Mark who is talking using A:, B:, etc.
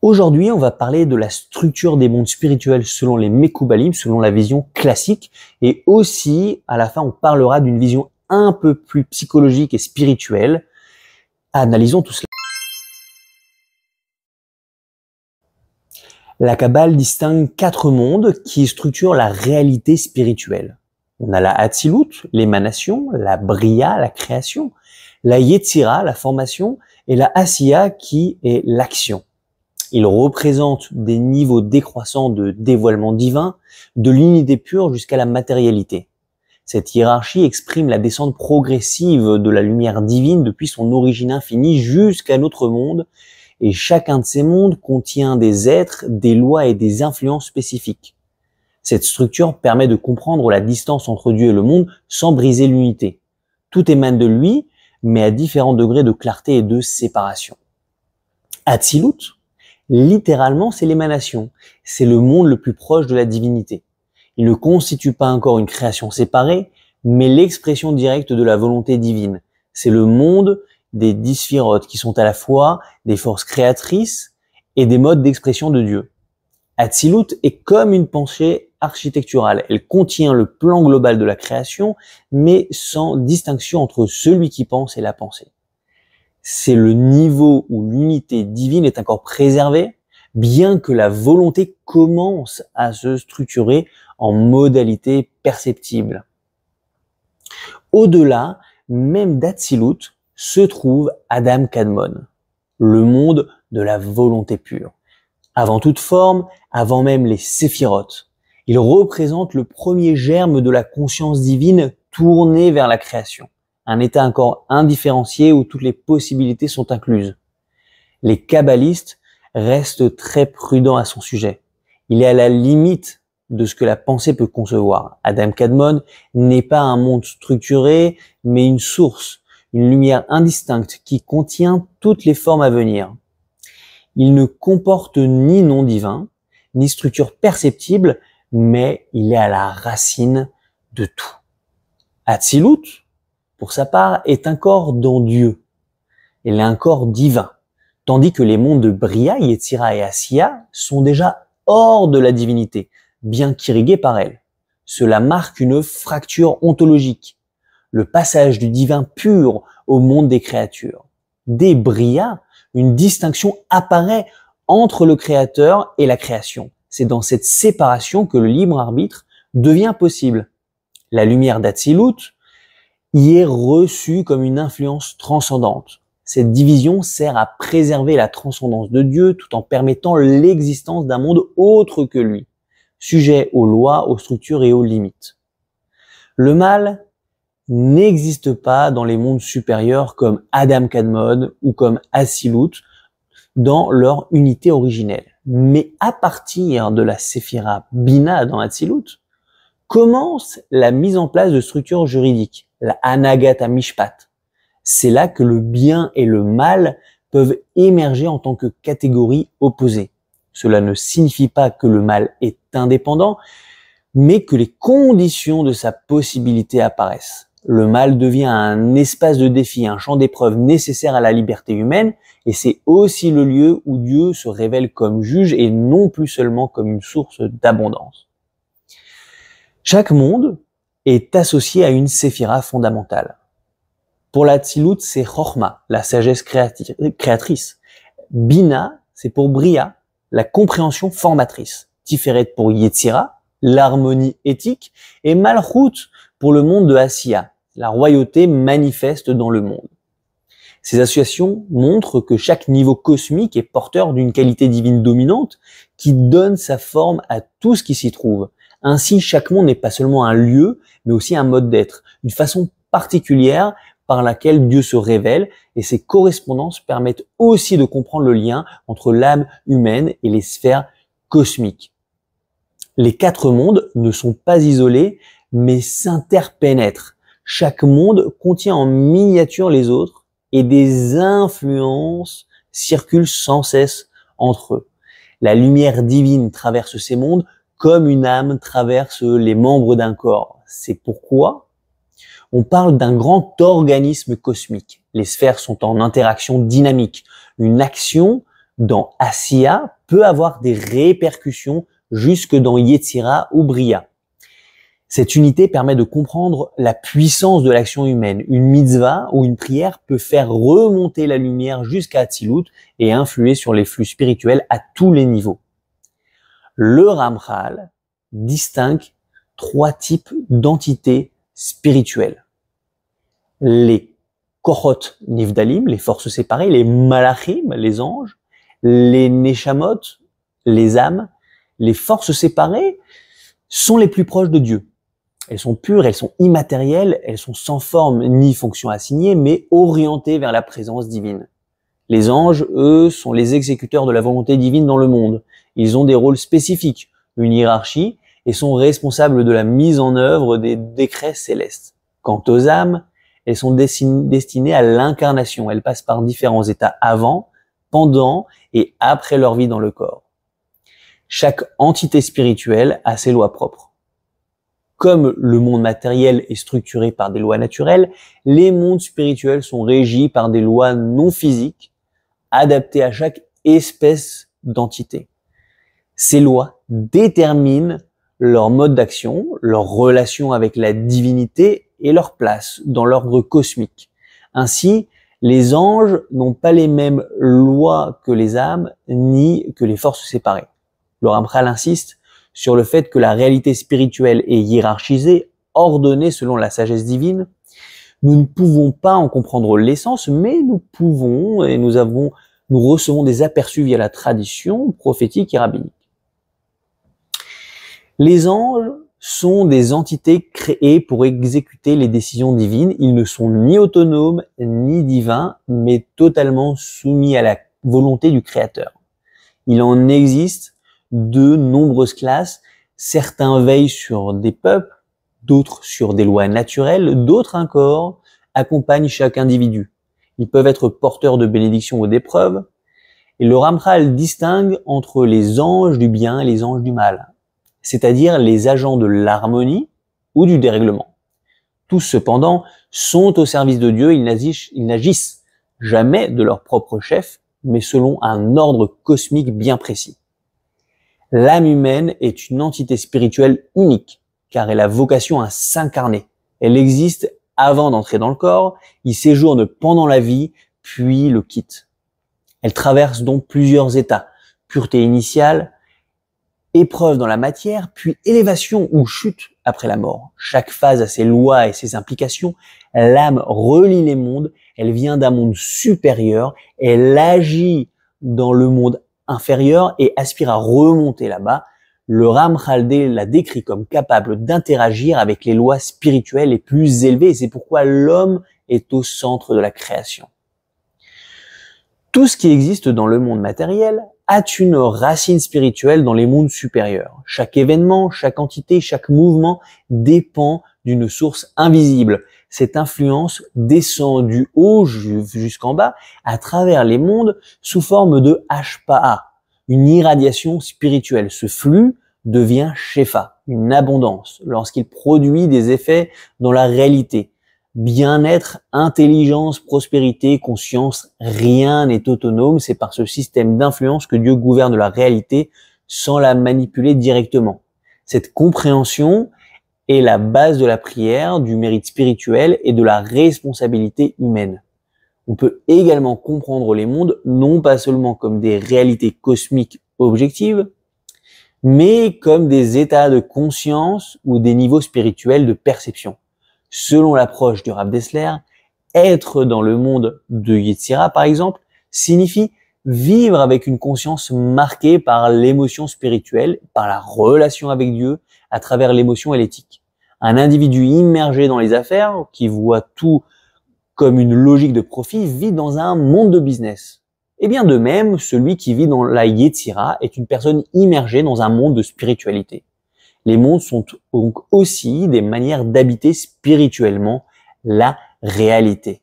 A: Aujourd'hui, on va parler de la structure des mondes spirituels selon les Mekoubalim, selon la vision classique. Et aussi, à la fin, on parlera d'une vision un peu plus psychologique et spirituelle. Analysons tout cela. La Kabbale distingue 4 mondes qui structurent la réalité spirituelle. On a la Hatzilut, l'émanation, la Bria, la création, la Yetzira, la formation, et la Asiya qui est l'action. Ils représentent des niveaux décroissants de dévoilement divin, de l'unité pure jusqu'à la matérialité. Cette hiérarchie exprime la descente progressive de la lumière divine depuis son origine infinie jusqu'à notre monde, et chacun de ces mondes contient des êtres, des lois et des influences spécifiques. Cette structure permet de comprendre la distance entre Dieu et le monde sans briser l'unité. Tout émane de lui, mais à différents degrés de clarté et de séparation. Hatzilut, littéralement, c'est l'émanation. C'est le monde le plus proche de la divinité. Il ne constitue pas encore une création séparée, mais l'expression directe de la volonté divine. C'est le monde des 10 sphirotes qui sont à la fois des forces créatrices et des modes d'expression de Dieu. Hatzilut est comme une pensée architecturale. Elle contient le plan global de la création, mais sans distinction entre celui qui pense et la pensée. C'est le niveau où l'unité divine est encore préservée, bien que la volonté commence à se structurer en modalités perceptibles. Au-delà, même d'Hatzilut, se trouve Adam Kadmon, le monde de la volonté pure. Avant toute forme, avant même les séphirotes, il représente le premier germe de la conscience divine tournée vers la création. Un état encore indifférencié où toutes les possibilités sont incluses. Les kabbalistes restent très prudents à son sujet. Il est à la limite de ce que la pensée peut concevoir. Adam Kadmon n'est pas un monde structuré, mais une source, une lumière indistincte qui contient toutes les formes à venir. Il ne comporte ni nom divin, ni structure perceptible, mais il est à la racine de tout. Hatzilut, pour sa part, est un corps dans Dieu. Elle est un corps divin. Tandis que les mondes de Bria, Yetzira et Asiya sont déjà hors de la divinité, bien qu'irrigués par elle. Cela marque une fracture ontologique, le passage du divin pur au monde des créatures. Dès Bria, une distinction apparaît entre le créateur et la création. C'est dans cette séparation que le libre arbitre devient possible. La lumière d'Hatzilut y est reçue comme une influence transcendante. Cette division sert à préserver la transcendance de Dieu tout en permettant l'existence d'un monde autre que lui, sujet aux lois, aux structures et aux limites. Le mal n'existe pas dans les mondes supérieurs comme Adam Kadmon ou comme Hatzilut dans leur unité originelle. Mais à partir de la Séphira Bina dans Hatzilut, commence la mise en place de structures juridiques, la Anagat Mishpat. C'est là que le bien et le mal peuvent émerger en tant que catégories opposées. Cela ne signifie pas que le mal est indépendant, mais que les conditions de sa possibilité apparaissent. Le mal devient un espace de défi, un champ d'épreuve nécessaire à la liberté humaine, et c'est aussi le lieu où Dieu se révèle comme juge et non plus seulement comme une source d'abondance. Chaque monde est associé à une séphira fondamentale. Pour la Hatzilut, c'est Chochma, la sagesse créatrice. Bina, c'est pour Bria, la compréhension formatrice. Tiferet pour Yetzira, l'harmonie éthique. Et Malchut pour le monde de Asiya, la royauté manifeste dans le monde. Ces associations montrent que chaque niveau cosmique est porteur d'une qualité divine dominante qui donne sa forme à tout ce qui s'y trouve. Ainsi, chaque monde n'est pas seulement un lieu, mais aussi un mode d'être, une façon particulière par laquelle Dieu se révèle, et ces correspondances permettent aussi de comprendre le lien entre l'âme humaine et les sphères cosmiques. Les 4 mondes ne sont pas isolés, mais s'interpénètrent. Chaque monde contient en miniature les autres, et des influences circulent sans cesse entre eux. La lumière divine traverse ces mondes comme une âme traverse les membres d'un corps. C'est pourquoi on parle d'un grand organisme cosmique. Les sphères sont en interaction dynamique. Une action dans Asiya peut avoir des répercussions jusque dans Yetzira ou Bria. Cette unité permet de comprendre la puissance de l'action humaine. Une mitzvah ou une prière peut faire remonter la lumière jusqu'à Hatzilut et influer sur les flux spirituels à tous les niveaux. Le Ramchal distingue 3 types d'entités spirituelles. Les Kochot Nivdalim, les forces séparées, les Malachim, les anges, les Neshamot, les âmes. Les forces séparées sont les plus proches de Dieu. Elles sont pures, elles sont immatérielles, elles sont sans forme ni fonction assignée, mais orientées vers la présence divine. Les anges, eux, sont les exécuteurs de la volonté divine dans le monde. Ils ont des rôles spécifiques, une hiérarchie, et sont responsables de la mise en œuvre des décrets célestes. Quant aux âmes, elles sont destinées à l'incarnation. Elles passent par différents états avant, pendant et après leur vie dans le corps. Chaque entité spirituelle a ses lois propres. Comme le monde matériel est structuré par des lois naturelles, les mondes spirituels sont régis par des lois non physiques, adaptées à chaque espèce d'entité. Ces lois déterminent leur mode d'action, leur relation avec la divinité et leur place dans l'ordre cosmique. Ainsi, les anges n'ont pas les mêmes lois que les âmes, ni que les forces séparées. Le Ramchal insiste sur le fait que la réalité spirituelle est hiérarchisée, ordonnée selon la sagesse divine. Nous ne pouvons pas en comprendre l'essence, mais nous pouvons et nous recevons des aperçus via la tradition prophétique et rabbinique. Les anges sont des entités créées pour exécuter les décisions divines. Ils ne sont ni autonomes ni divins, mais totalement soumis à la volonté du Créateur. Il en existe de nombreuses classes. Certains veillent sur des peuples, d'autres sur des lois naturelles, d'autres encore accompagnent chaque individu. Ils peuvent être porteurs de bénédictions ou d'épreuves. Et le Ramchal distingue entre les anges du bien et les anges du mal, c'est-à-dire les agents de l'harmonie ou du dérèglement. Tous cependant sont au service de Dieu, ils n'agissent jamais de leur propre chef, mais selon un ordre cosmique bien précis. L'âme humaine est une entité spirituelle unique, car elle a vocation à s'incarner. Elle existe avant d'entrer dans le corps, y séjourne pendant la vie, puis le quitte. Elle traverse donc plusieurs états, pureté initiale, épreuve dans la matière, puis élévation ou chute après la mort. Chaque phase a ses lois et ses implications. L'âme relie les mondes, elle vient d'un monde supérieur, elle agit dans le monde inférieur et aspire à remonter là-bas. Le Ramchal la décrit comme capable d'interagir avec les lois spirituelles les plus élevées et c'est pourquoi l'homme est au centre de la création. Tout ce qui existe dans le monde matériel a une racine spirituelle dans les mondes supérieurs. Chaque événement, chaque entité, chaque mouvement dépend d'une source invisible. Cette influence descend du haut jusqu'en bas à travers les mondes sous forme de Hashpa'a, une irradiation spirituelle. Ce flux devient Shefa, une abondance, lorsqu'il produit des effets dans la réalité. Bien-être, intelligence, prospérité, conscience, rien n'est autonome. C'est par ce système d'influence que Dieu gouverne la réalité sans la manipuler directement. Cette compréhension est la base de la prière, du mérite spirituel et de la responsabilité humaine. On peut également comprendre les mondes non pas seulement comme des réalités cosmiques objectives, mais comme des états de conscience ou des niveaux spirituels de perception. Selon l'approche du Rav Dessler, être dans le monde de Yetzira, par exemple, signifie vivre avec une conscience marquée par l'émotion spirituelle, par la relation avec Dieu, à travers l'émotion et l'éthique. Un individu immergé dans les affaires, qui voit tout comme une logique de profit, vit dans un monde de business. Et bien de même, celui qui vit dans la Yetzira est une personne immergée dans un monde de spiritualité. Les mondes sont donc aussi des manières d'habiter spirituellement la réalité.